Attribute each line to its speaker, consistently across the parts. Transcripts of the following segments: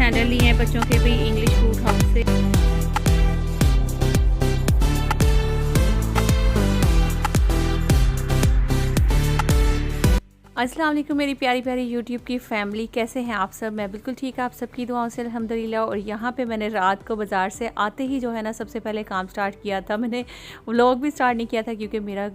Speaker 1: Sandal लिए हैं बच्चों के भी इंग्लिश फूड हाउस से। अस्सलाम वालेकुम मेरी प्यारी प्यारी यूट्यूब की फ़ैमिली, कैसे हैं आप सब। मैं बिल्कुल ठीक, आप सबकी दुआओं से अल्हम्दुलिल्लाह। और यहाँ पे मैंने रात को बाज़ार से आते ही जो है ना सबसे पहले काम स्टार्ट किया था। मैंने व्लॉग भी स्टार्ट नहीं किया था क्योंकि मेरा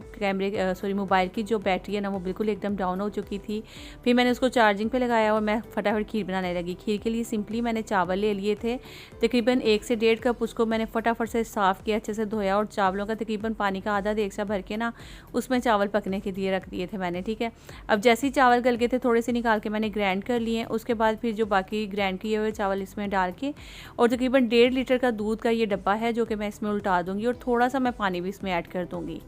Speaker 1: मोबाइल की जो बैटरी है ना वो बिल्कुल एकदम डाउन हो चुकी थी। फिर मैंने उसको चार्जिंग पर लगाया और मैं फटाफट खीर बनाने लगी। खीर के लिए सिंपली मैंने चावल ले लिए थे, तकरीबन 1 से 1.5 कप। उसको मैंने फटाफट से साफ़ किया, अच्छे से धोया और चावलों का तकरीबन पानी का आधा देगचा भर के ना उसमें चावल पकने के लिए रख दिए थे मैंने। ठीक है, अब जैसे ही चावल गल गए थे थोड़े से निकाल के मैंने ग्राइंड कर लिए। उसके बाद फिर जो बाकी ग्राइंड किए हुए चावल इसमें डाल के और तकरीबन 1.5 लीटर का दूध का ये डब्बा है जो कि मैं इसमें उल्टा दूंगी और थोड़ा सा मैं पानी भी इसमें ऐड कर दूंगी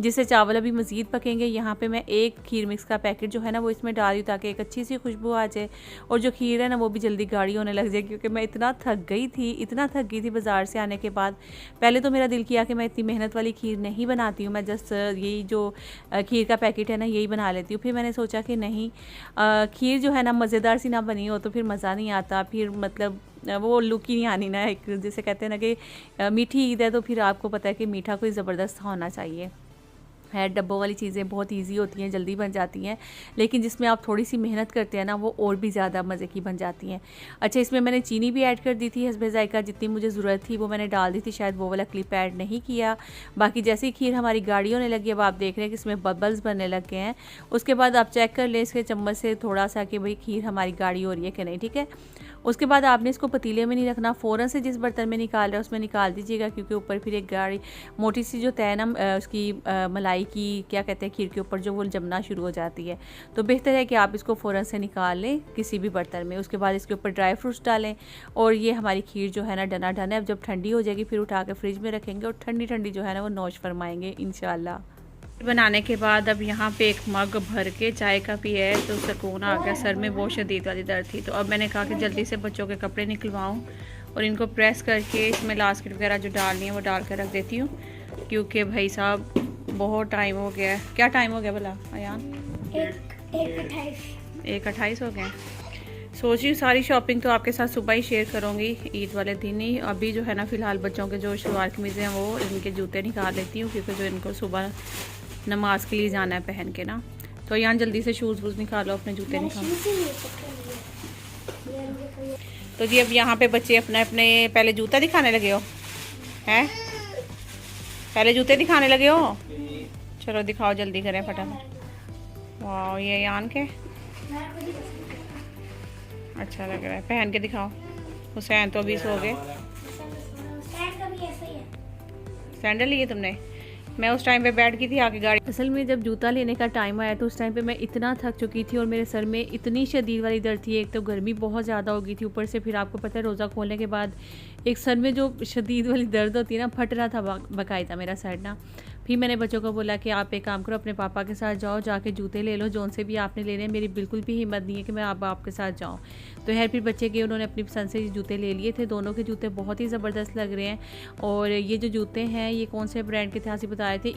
Speaker 1: जिससे चावल अभी मज़ीद पकेंगे। यहाँ पे मैं एक खीर मिक्स का पैकेट जो है ना वो इसमें डाल रही हूँ ताकि एक अच्छी सी खुशबू आ जाए और जो खीर है ना वो भी जल्दी गाढ़ी होने लग जाए, क्योंकि मैं इतना थक गई थी बाज़ार से आने के बाद। पहले तो मेरा दिल किया कि मैं इतनी मेहनत वाली खीर नहीं बनाती हूँ, मैं जस्ट यही जो खीर का पैकेट है ना यही बना लेती हूँ। फिर मैंने सोचा कि नहीं, खीर जो है ना मज़ेदार सी ना बनी हो तो फिर मज़ा नहीं आता, फिर मतलब वो लुक ही नहीं आनी ना। एक जैसे कहते हैं ना कि मीठी ईद है तो फिर आपको पता है कि मीठा कोई ज़बरदस्त होना चाहिए। है, डब्बों वाली चीज़ें बहुत इजी होती हैं, जल्दी बन जाती हैं, लेकिन जिसमें आप थोड़ी सी मेहनत करते हैं ना वो और भी ज़्यादा मज़े की बन जाती हैं। अच्छा, इसमें मैंने चीनी भी ऐड कर दी थी, हस्बे ज़ायका जितनी मुझे ज़रूरत थी वो मैंने डाल दी थी, शायद वो वाला क्लिप ऐड नहीं किया। बाकी जैसे ही खीर हमारी गाढ़ी होने लगी, अब आप देख रहे हैं कि इसमें बबल्स बनने लग गए हैं। उसके बाद आप चेक कर लें इसके चम्मच से थोड़ा सा कि भाई खीर हमारी गाढ़ी हो रही है कि नहीं। ठीक है, उसके बाद आपने इसको पतीले में नहीं रखना, फ़ौरन से जिस बर्तन में निकाल रहे हैं उसमें निकाल दीजिएगा, क्योंकि ऊपर फिर एक गाढ़ी मोटी सी जो तय ना उसकी मलाई की क्या कहते हैं खीर के ऊपर जो वो जमना शुरू हो जाती है। तो बेहतर है कि आप इसको फ़ौरन से निकाल लें किसी भी बर्तन में। उसके बाद इसके ऊपर ड्राई फ्रूट्स डालें और ये हमारी खीर जो है ना डना डन है। अब जब ठंडी हो जाएगी फिर उठा के फ्रिज में रखेंगे और ठंडी ठंडी जो है ना वो नौश फरमाएंगे इंशाल्लाह। बनाने के बाद अब यहाँ पे एक मग भर के चाय का भी है तो सुकून आ गया। सर में बहुत शदीद वाली दर्द थी, तो अब मैंने कहा कि जल्दी से बच्चों के कपड़े निकलवाऊँ और इनको प्रेस करके इसमें लास्केट वगैरह जो डालनी है वो डाल कर रख देती हूँ, क्योंकि भाई साहब बहुत टाइम हो गया है। क्या टाइम हो गया भला अयान? 1:28 हो गए। सोच रही हूँ सारी शॉपिंग तो आपके साथ सुबह ही शेयर करूँगी, ईद वाले दिन ही। अभी जो है ना फ़िलहाल बच्चों के जो शलवार कमीज़ें हैं वो इनके जूते निकाल लेती हूँ, क्योंकि जो इनको सुबह नमाज के लिए जाना है पहन के ना। तो यहाँ जल्दी से शूज़ वूज़ निकालो, अपने जूते निकालो। तो जी अब यहाँ पे बच्चे अपने अपने पहले जूता दिखाने लगे हो हैं, पहले जूते दिखाने लगे हो। चलो दिखाओ, जल्दी करें फटाफट। वाह, ये यान के अच्छा लग रहा है, पहन के दिखाओ। हुसैन तो अभी सो गए। सैंडल लिए तुमने? मैं उस टाइम पे बैठ गई थी आगे गाड़ी। असल में जब जूता लेने का टाइम आया तो उस टाइम पे मैं इतना थक चुकी थी और मेरे सर में इतनी शदीद वाली दर्द थी। एक तो गर्मी बहुत ज़्यादा हो गई थी, ऊपर से फिर आपको पता है रोज़ा खोलने के बाद एक सर में जो शदीद वाली दर्द होती है ना, फट रहा था बाकायदा मेरा सर ना। फिर मैंने बच्चों को बोला कि आप एक काम करो, अपने पापा के साथ जाओ, जाके जूते ले लो जौन से भी आपने लेने हैं। मेरी बिल्कुल भी हिम्मत नहीं है कि मैं आपके साथ जाऊँ। तो खैर फिर बच्चे गए, उन्होंने अपनी पसंद से जूते ले लिए थे। दोनों के जूते बहुत ही ज़बरदस्त लग रहे हैं। और ये जो जूते हैं ये कौन से ब्रांड के थे आसिफ बता रहे थे,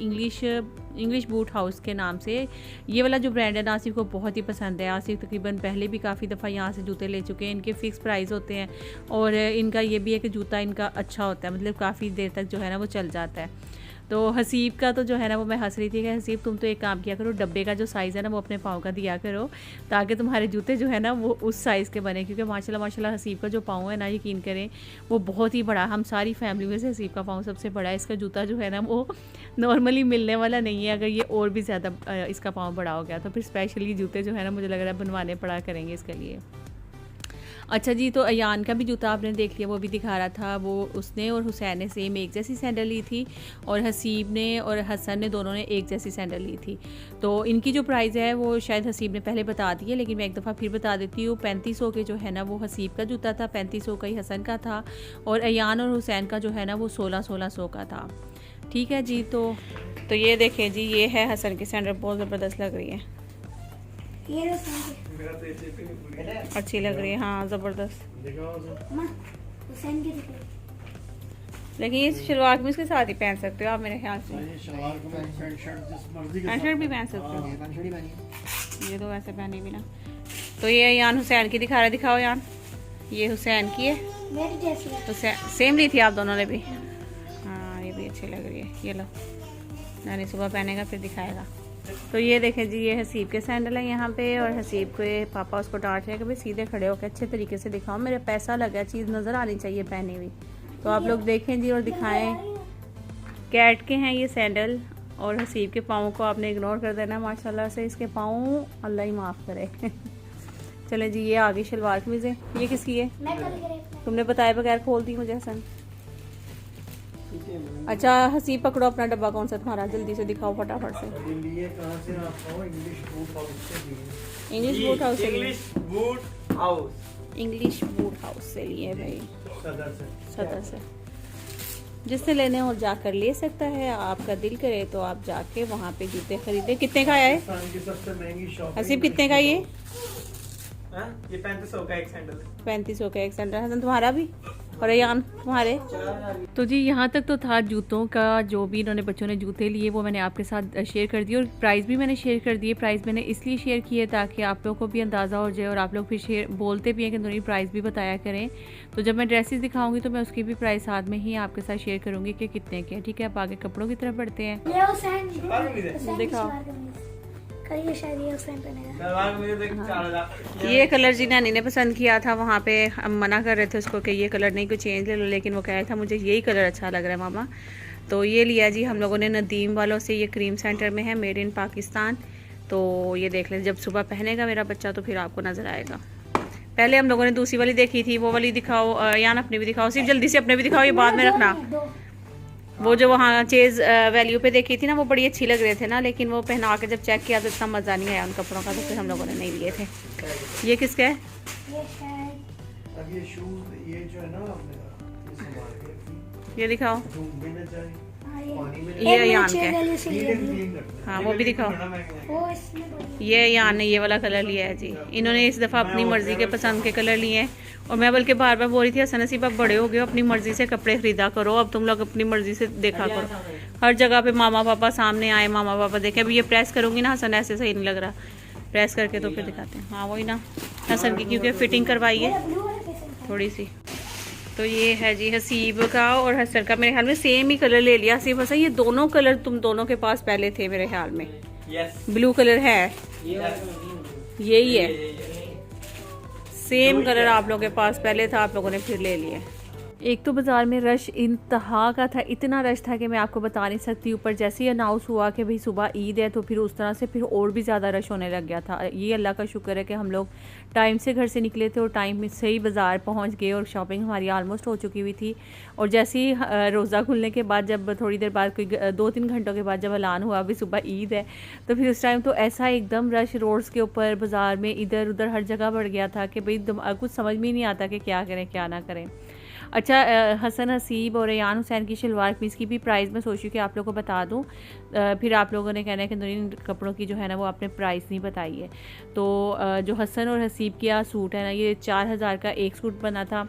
Speaker 1: इंग्लिश बूट हाउस के नाम से। ये वाला जो ब्रांड है ना आसिफ को बहुत ही पसंद है। आसिफ तकरीबन पहले भी काफ़ी दफ़ा यहाँ से जूते ले चुके हैं। इनके फ़िक्स प्राइस होते हैं और इनका ये भी है कि जूता इनका अच्छा होता है, मतलब काफ़ी देर तक जो है ना वो चल जाता है। तो हसीब का तो जो है ना वो मैं हंस रही थी कि हसीब तुम तो एक काम किया करो, डब्बे का जो साइज़ है ना वो अपने पाँव का दिया करो ताकि तुम्हारे जूते जो है ना वो उस साइज़ के बने, क्योंकि माशाल्लाह हसीब का जो पाँव है ना, यकीन करें वो बहुत ही बड़ा। हम सारी फैमिली में से हसीब का पाँव सबसे बड़ा है। इसका जूता जो है ना वो नॉर्मली मिलने वाला नहीं है। अगर ये और भी ज़्यादा इसका पाँव बड़ा हो गया तो फिर स्पेशली जूते जो है ना मुझे लग रहा है बनवाने पड़ा करेंगे इसके लिए। अच्छा जी, तो अयान का भी जूता आपने देख लिया, वो भी दिखा रहा था। वो उसने और हुसैन ने सेम एक जैसी सैंडल ली थी और हसीब ने और हसन ने दोनों ने एक जैसी सैंडल ली थी। तो इनकी जो प्राइस है वो शायद हसीब ने पहले बता दी है, लेकिन मैं एक दफ़ा फिर बता देती हूँ। 3500 के जो है ना वो हसीब का जूता था, 3500 का ही हसन का था और अयान और हुसैन का जो है ना वो 1600 का था। ठीक है जी, तो ये देखें जी, ये है हसन की सैंडल, बहुत ज़बरदस्त लग रही है, अच्छी लग रही है। हाँ ज़बरदस्त। लेकिन ये शलवार कमीज के साथ ही पहन सकते हो आप मेरे ख्याल से। पैंट शर्ट भी पहन सकते हो, ये तो वैसे पहनी भी ना। तो ये यान हुसैन की दिखा रहा है, दिखाओ यान। ये हुसैन की है,
Speaker 2: मेरी जैसी
Speaker 1: तो सेम ली थी आप दोनों ने भी। हाँ ये भी अच्छी लग रही है, ये लो नानी सुबह पहनेगा फिर दिखाएगा। तो ये देखें जी, ये हसीब के सैंडल है यहाँ पे, और हसीब को पापा उसको डांट रहे हैं कि भाई सीधे खड़े होकर अच्छे तरीके से दिखाओ, मेरा पैसा लगा, चीज़ नज़र आनी चाहिए पहनी हुई। तो आप लोग देखें जी और दिखाएं। कैट के हैं ये सैंडल, और हसीब के पाँव को आपने इग्नोर कर देना माशाल्लाह से, इसके पाँव अल्लाह ही माफ़ करे। चले जी, ये आ गई शलवार कमीज़ें। ये किसकी है? तुमने बताए बगैर खोल दी मुझे हसन। अच्छा हसीब पकड़ो अपना डब्बा, कौन सा तुम्हारा, जल्दी से दिखाओ फटाफट से। इंग्लिश बूट हाउस से लिए, इंग्लिश बूट हाउस से लिए भाई, सदर से। जिससे लेने हो जाकर ले सकता है, आपका दिल करे तो आप जाके वहाँ पे जूते खरीदे। कितने का है हसीब, कितने का ये?
Speaker 3: 3500 का एक सैंडल।
Speaker 1: 3500 का एक सैंडल। हसन तुम्हारा भी, और यान तुम्हारे? तो जी यहाँ तक तो था जूतों का, जो भी इन्होंने बच्चों ने जूते लिए वो मैंने आपके साथ शेयर कर दिए, और प्राइस भी मैंने शेयर कर दिए। प्राइस मैंने इसलिए शेयर किए ताकि आप लोगों को भी अंदाज़ा हो जाए, और आप लोग फिर शेयर बोलते भी हैं कि दोनों प्राइस भी बताया करें। तो जब मैं ड्रेसेस दिखाऊंगी तो मैं उसकी भी प्राइस साथ में ही आपके साथ शेयर करूँगी कि कितने के। ठीक है, अब आगे कपड़ों की तरफ बढ़ते हैं। दिखाओ ये कलर जी नानी ने पसंद किया था, वहाँ पे हम मना कर रहे थे उसको कि ये कलर नहीं, कोई चेंज ले लो, लेकिन वो कह रहा था मुझे यही कलर अच्छा लग रहा है मामा। तो ये लिया जी हम लोगों ने नदीम वालों से, ये क्रीम सेंटर में है, मेड इन पाकिस्तान। तो ये देख लें, जब सुबह पहनेगा मेरा बच्चा तो फिर आपको नज़र आएगा। पहले हम लोगों ने दूसरी वाली देखी थी, वो वाली दिखाओ यान, अपनी भी दिखाओ, सिर्फ जल्दी से अपने भी दिखाओ, ये बाद में रखना। वो जो वहाँ चेज वैल्यू पे देखी थी ना, वो बड़ी अच्छी लग रहे थे ना, लेकिन वो पहना के जब चेक किया तो इतना मज़ा नहीं आया उन कपड़ों का, तो फिर हम लोगों ने नहीं लिए थे। ये किसका है? ये दिखाओ, ये यान का है। हाँ वो भी दिखाओ। ये यान ने ये वाला कलर लिया है जी, इन्होंने इस दफ़ा अपनी मर्ज़ी के पसंद के कलर लिए हैं। और मैं बल्कि बार बार बोल रही थी हसन नसीब, आप बड़े हो गए हो, अपनी मर्ज़ी से कपड़े खरीदा करो, अब तुम लोग अपनी मर्ज़ी से देखा करो। हर जगह पे मामा पापा सामने आए, मामा पापा देखें। अभी ये प्रेस करूँगी ना हसन, ऐसे सही नहीं लग रहा, प्रेस करके तो फिर दिखाते हैं। हाँ वही ना हसन की, क्योंकि फिटिंग करवाई है थोड़ी सी। तो ये है जी हसीब का और हसन का, मेरे ख्याल में सेम ही कलर ले लिया हसीब हसन। ये दोनों कलर तुम दोनों के पास पहले थे मेरे ख्याल में। ब्लू कलर है, यही है, सेम कलर आप लोगों के पास पहले था, आप लोगों ने फिर ले लिया। एक तो बाज़ार में रश इंतहा का था, इतना रश था कि मैं आपको बता नहीं सकती। ऊपर जैसे ही अनाउंस हुआ कि भाई सुबह ईद है, तो फिर उस तरह से फिर और भी ज़्यादा रश होने लग गया था। ये अल्लाह का शुक्र है कि हम लोग टाइम से घर से निकले थे और टाइम में सही बाज़ार पहुंच गए, और शॉपिंग हमारी आलमोस्ट हो चुकी हुई थी। और जैसे ही रोज़ा खुलने के बाद, जब थोड़ी देर बाद, कोई 2-3 घंटों के बाद जब ऐलान हुआ अभी सुबह ईद है, तो फिर उस टाइम तो ऐसा एकदम रश रोड्स के ऊपर, बाज़ार में, इधर उधर हर जगह बढ़ गया था कि भाई कुछ समझ में ही नहीं आता कि क्या करें क्या ना करें। अच्छा हसन हसीब और रेयान हुसैन की शलवार कमीज़ की भी प्राइस मैं सोची कि आप लोगों को बता दूं, फिर आप लोगों ने कहना है कि इन कपड़ों की जो है ना वो आपने प्राइस नहीं बताई है। तो जो हसन और हसीब का सूट है ना, ये 4000 का एक सूट बना था।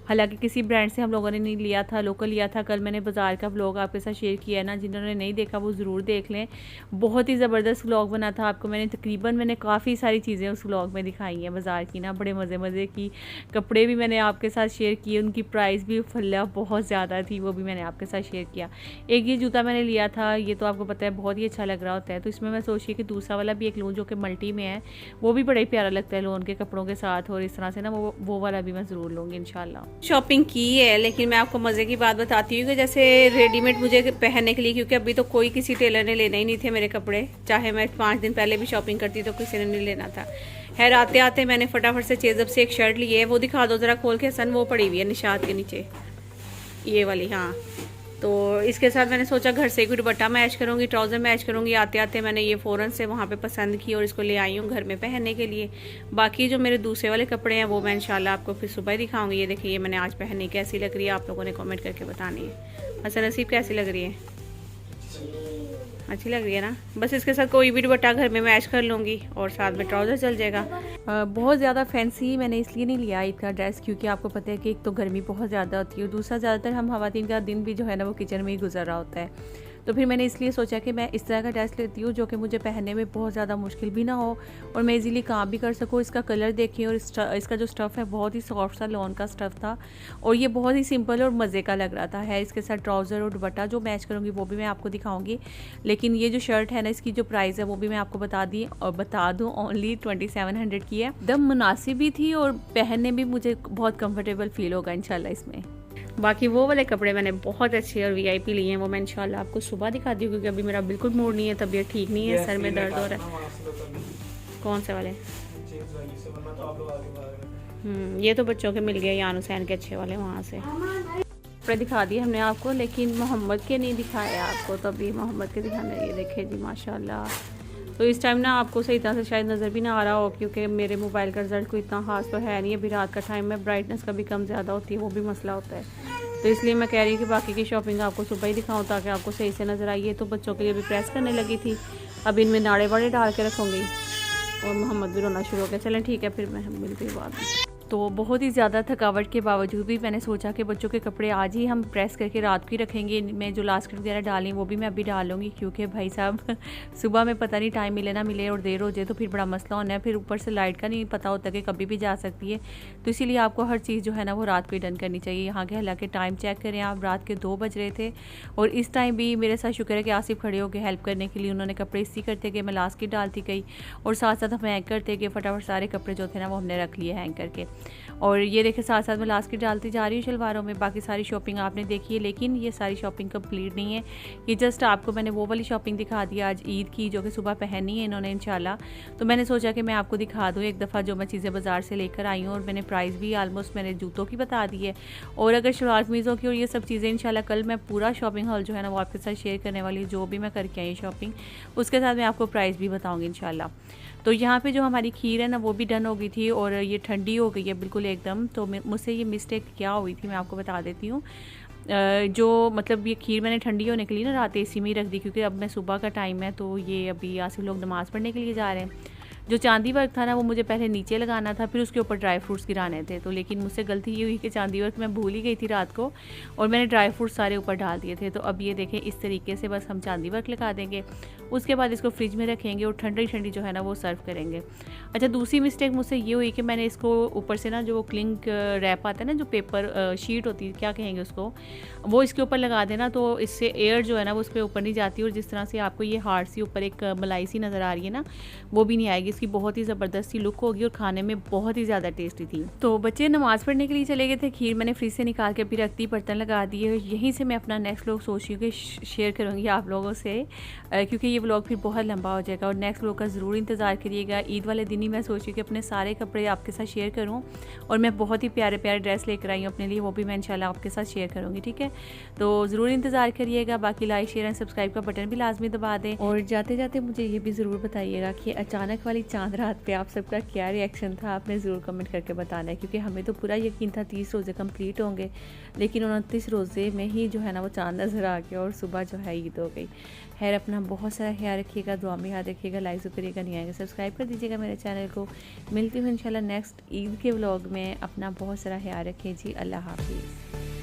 Speaker 1: हालांकि किसी ब्रांड से हम लोगों ने नहीं लिया था, लोकल लिया था। कल मैंने बाज़ार का व्लॉग आपके साथ शेयर किया है ना, जिन्होंने नहीं देखा वो ज़रूर देख लें। बहुत ही ज़बरदस्त व्लॉग बना था, आपको मैंने काफ़ी सारी चीज़ें उस व्लॉग में दिखाई हैं बाज़ार की ना, बड़े मज़े की। कपड़े भी मैंने आपके साथ शेयर किए, उनकी प्राइस भी फल्ला बहुत ज़्यादा थी, वो भी मैंने आपके साथ शेयर किया। एक ये जूता मैंने लिया था, ये तो आपको पता है बहुत ही अच्छा लग रहा होता है, तो इसमें मैं सोची कि दूसरा वाला भी एक लूँ जो कि मल्टी में है, वो भी बड़ा ही प्यारा लगता है लोन के कपड़ों के साथ। और इस तरह से ना वो वाला भी मैं ज़रूर लूँगी इंशाल्लाह। शॉपिंग की है, लेकिन मैं आपको मज़े की बात बताती हूँ कि जैसे रेडीमेड मुझे पहनने के लिए, क्योंकि अभी तो कोई किसी टेलर ने लेने ही नहीं थे मेरे कपड़े, चाहे मैं 5 दिन पहले भी शॉपिंग करती तो किसी ने नहीं लेना था। खैर आते आते मैंने फटाफट से चेज़अप से एक शर्ट ली है, वो दिखा दो ज़रा खोल के हसन, वो पड़ी हुई है निशात के नीचे, ये वाली। हाँ तो इसके साथ मैंने सोचा घर से कोई दुपट्टा मैच करूँगी, ट्राउज़र मैच करूँगी। आते आते मैंने ये फ़ौरन से वहाँ पे पसंद की और इसको ले आई हूँ घर में पहनने के लिए। बाकी जो मेरे दूसरे वाले कपड़े हैं वो मैं इंशाल्लाह आपको फिर सुबह ही दिखाऊँगी। ये देखिए, ये मैंने आज पहननी, कैसी लग रही है आप लोगों ने कमेंट करके बतानी है। हसन नसीब कैसी लग रही है? अच्छी लग रही है ना। बस इसके साथ कोई भी दुपट्टा घर में मैच कर लूँगी और साथ में ट्राउज़र चल जाएगा। बहुत ज़्यादा फैंसी मैंने इसलिए नहीं लिया ईद का ड्रेस, क्योंकि आपको पता है कि एक तो गर्मी बहुत ज़्यादा होती है और दूसरा ज़्यादातर हम ख़वातीन का दिन भी जो है ना वो किचन में ही गुजर रहा होता है। तो फिर मैंने इसलिए सोचा कि मैं इस तरह का ड्रेस लेती हूँ जो कि मुझे पहनने में बहुत ज़्यादा मुश्किल भी ना हो और मैं इजीली काम भी कर सकूँ। इसका कलर देखिए और इसका जो स्टफ़ है बहुत ही सॉफ्ट सा लॉन का स्टफ़ था और ये बहुत ही सिंपल और मज़े का लग रहा था। है इसके साथ ट्राउज़र और दुपट्टा जो मैच करूँगी वो भी मैं आपको दिखाऊँगी। लेकिन ये जो शर्ट है ना, इसकी जो प्राइस है वो भी मैं आपको बता दूँ ओनली 2700 की है। एकदम मुनासिब भी थी और पहनने भी मुझे बहुत कंफर्टेबल फील होगा इंशाल्लाह इसमें। बाकी वो वाले कपड़े मैंने बहुत अच्छे और वीआईपी लिए हैं, वो मैं इंशाल्लाह आपको सुबह दिखाती हूँ क्योंकि अभी मेरा बिल्कुल मूड नहीं है, तबीयत ठीक नहीं है, सर में दर्द हो रहा है। कौन से वाले? ये तो बच्चों के मिल गए, यान हुसैन के अच्छे वाले वहाँ से कपड़े दिखा दिए हमने आपको, लेकिन मोहम्मद के नहीं दिखाए आपको, तो अभी मोहम्मद के दिखाने। ये देखे जी माशाल्लाह। तो इस टाइम ना आपको सही तरह से शायद नज़र भी ना आ रहा हो क्योंकि मेरे मोबाइल का रिजल्ट कोई इतना खास तो है नहीं, अभी रात का टाइम में ब्राइटनेस का भी कम ज़्यादा होती है, वो भी मसला होता है। तो इसलिए मैं कह रही हूँ कि बाकी की शॉपिंग आपको सुबह ही दिखाऊँ ताकि आपको सही से नज़र आइए। तो बच्चों के लिए भी प्रेस करने लगी थी, अब इनमें नाड़े वाड़े डाल के रखूँगी और मोहम्मद भी रोना शुरू हो गया। चलें ठीक है, फिर मैं मिलती हूँ बाद में। तो बहुत ही ज़्यादा थकावट के बावजूद भी मैंने सोचा कि बच्चों के कपड़े आज ही हम प्रेस करके रात को ही रखेंगे। मैं जो लास्टिक वगैरह डाली वो भी मैं अभी डाल लूँगी क्योंकि भाई साहब सुबह में पता नहीं टाइम मिले ना मिले और देर हो जाए तो फिर बड़ा मसला होना है। फिर ऊपर से लाइट का नहीं पता होता कि कभी भी जा सकती है, तो इसीलिए आपको हर चीज़ जो है ना वो रात को ही डन करनी चाहिए। यहाँ के हालांकि टाइम चेक करें आप, रात के 2 बज रहे थे और इस टाइम भी मेरे साथ शुक्र है कि आसिफ खड़े हो गए हेल्प करने के लिए। उन्होंने कपड़े इस्त्री करते गए, मैं लास्टिक डालती गई और साथ साथ हम हैंग करते गए। फटाफट सारे कपड़े जो थे ना वो हमने रख लिए हैंग करके। और ये देखिए साथ साथ मैं लास्टिक डालती जा रही हूँ शलवारों में। बाकी सारी शॉपिंग आपने देखी है, लेकिन ये सारी शॉपिंग कंप्लीट नहीं है। ये जस्ट आपको मैंने वो वाली शॉपिंग दिखा दी आज ईद की जो कि सुबह पहनी है इन्होंने इंशाल्लाह। तो मैंने सोचा कि मैं आपको दिखा दूँ एक दफ़ा जो मैं चीज़ें बाज़ार से लेकर आई हूँ और मैंने प्राइस भी आलमोस्ट मैंने जूतों की बता दी है। और अगर शलवार कमीज़ों की और ये सब चीज़ें इंशाल्लाह कल मैं पूरा शॉपिंग हॉल जो है ना वो आपके साथ शेयर करने वाली, जो भी मैं करके आई शॉपिंग उसके साथ मैं आपको प्राइस भी बताऊँगी इंशाल्लाह। तो यहाँ पे जो हमारी खीर है ना वो भी डन हो गई थी और ये ठंडी हो गई है बिल्कुल एकदम। तो मुझसे ये मिस्टेक क्या हुई थी मैं आपको बता देती हूँ। जो मतलब ये खीर मैंने ठंडी होने के लिए ना रात एसी में ही रख दी क्योंकि अब मैं सुबह का टाइम है तो ये अभी आसिफ लोग नमाज़ पढ़ने के लिए जा रहे हैं। जो चांदी वर्क था ना वो मुझे पहले नीचे लगाना था, फिर उसके ऊपर ड्राई फ्रूट्स गिराने थे। तो लेकिन मुझसे गलती ये हुई कि चांदी वर्क मैं भूल ही गई थी रात को और मैंने ड्राई फ्रूट्स सारे ऊपर डाल दिए थे। तो अब ये देखें इस तरीके से बस हम चांदी वर्क लगा देंगे, उसके बाद इसको फ्रिज में रखेंगे और ठंडी ठंडी जो है ना वो सर्व करेंगे। अच्छा, दूसरी मिस्टेक मुझसे ये हुई कि मैंने इसको ऊपर से ना जो क्लिंग रैप आता है ना, जो पेपर शीट होती है क्या कहेंगे उसको, वो इसके ऊपर लगा देना तो इससे एयर जो है ना वो उस पर ऊपर नहीं जाती और जिस तरह से आपको ये हार्ड सी ऊपर एक मलाई सी नज़र आ रही है ना वो भी नहीं आएगी। इसकी बहुत ही ज़बरदस्ती लुक होगी और खाने में बहुत ही ज़्यादा टेस्टी थी। तो बच्चे नमाज़ पढ़ने के लिए चले गए थे, खीर मैंने फ्रिज से निकाल के भी रख दी, बर्तन लगा दिए। यहीं से मैं अपना नेक्स्ट व्लॉग सोच रही हूँ कि शेयर करूँगी आप लोगों से क्योंकि ये व्लॉग फिर बहुत लंबा हो जाएगा और नेक्स्ट व्लॉग का ज़रूर इंतज़ार करिएगा। ईद वाले दिन ही मैं सोच रही हूँ कि अपने सारे कपड़े आपके साथ शेयर करूँ और मैं बहुत ही प्यारे प्यारे ड्रेस लेकर आई हूँ अपने लिए, वो भी मैं इंशाल्लाह आपके साथ शेयर करूँगी। ठीक है, तो ज़रूर इंतज़ार करिएगा। बाकी लाइक शेयर एंड सब्सक्राइब का बटन भी लाजमी दबा दें और जाते जाते मुझे ये भी ज़रूर बताइएगा कि अचानक वाली चांद रात पे आप सबका क्या रिएक्शन था, आपने ज़रूर कमेंट करके बताना है क्योंकि हमें तो पूरा यकीन था 30 रोज़े कंप्लीट होंगे, लेकिन 29 रोज़े में ही जो है ना वो चांद नज़र आ गया और सुबह जो है ईद हो गई। खैर अपना बहुत सारा ख्याल रखिएगा, दुआ में याद रखिएगा, लाइक जो करिएगा, नहीं आएगा सब्सक्राइब कर दीजिएगा मेरे चैनल को। मिलती हूँ इंशाल्लाह नेक्स्ट ईद के व्लॉग में। अपना बहुत सारा ख्याल रखिए जी, अल्लाह हाफिज़।